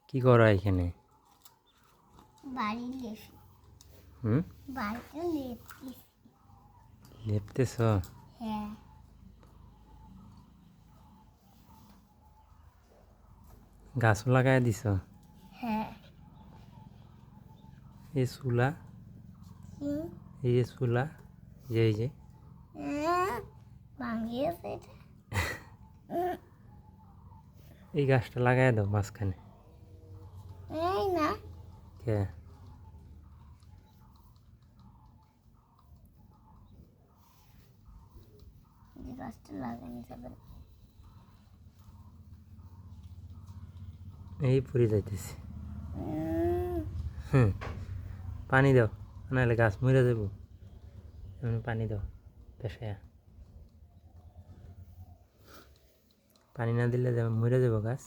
কি করো এখানে? বাড়ি লেপি। বাড়িতে লেপতেছি। লেপতেছ? হ্যাঁ। গাছও লাগাই দিছ? হ্যাঁ। এই চুলা, এই যে চুলা, এই যে ভাঙিয়েছে এটা। এই গাছটা লাগাই দাও মাঝখানে। এই না। কে? এই গাছটা লাগানো যাবে না। এই পড়ে যাইতেছি। পানি দাও, নাহলে গাছ মরে যাব। পানি দাও পেশায়া। পানি না দিলে মরে যাব গাছ।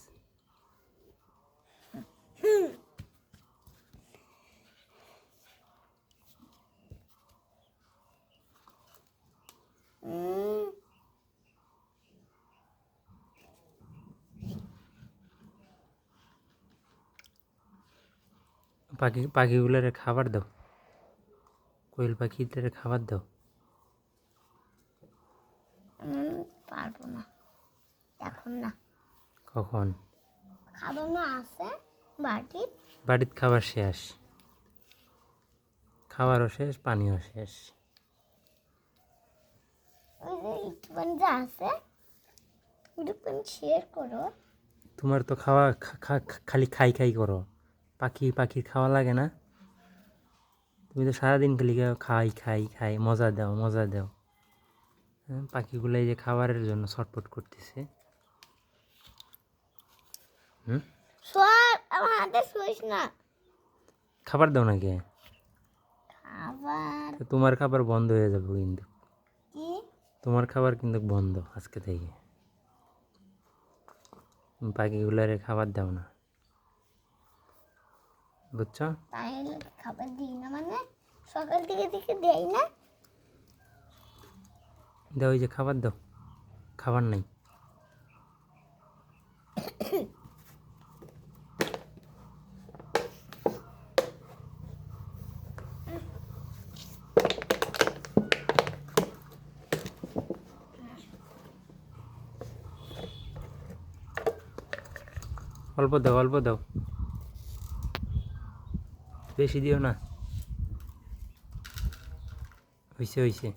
পাখিগুলোরে খাবার দাও, কোয়েল পাখিটারে খাবার দাও। পারবো না এখন, না। কখন? খাবানো আছে বাড়িত খাবার শেষ, খাবারও শেষ, পানিও শেষ। ওই যে একটুখানি যা আছে একটুখানি শেয়ার করো। তোমার তো খাওয়া খালি খাই খাই করো। পাখির খাওয়া লাগে না? তুমি তো সারাদিন খালি খাই খাই খাই, মজা দাও মজা দাও। পাখিগুলো এই যে খাবারের জন্য ছটফট করতেছে। আমার হাতে শুইস না। খাবার দাও নাকি? খাবার তোমার খাবার বন্ধ হয়ে যাবে কিন্তু। কি? তোমার খাবার কিন্তু বন্ধ আজকে থেকে। পাখিগুলারে খাবার দাও না, বুঝছো? তাইলে খাবার দিই না মানে সকাল থেকে দেই না। দাও, ওই যে খাবার দাও, খাবার নাই। অল্প দাও অল্প দাও, বেশি দিও না। হইছে হইছে।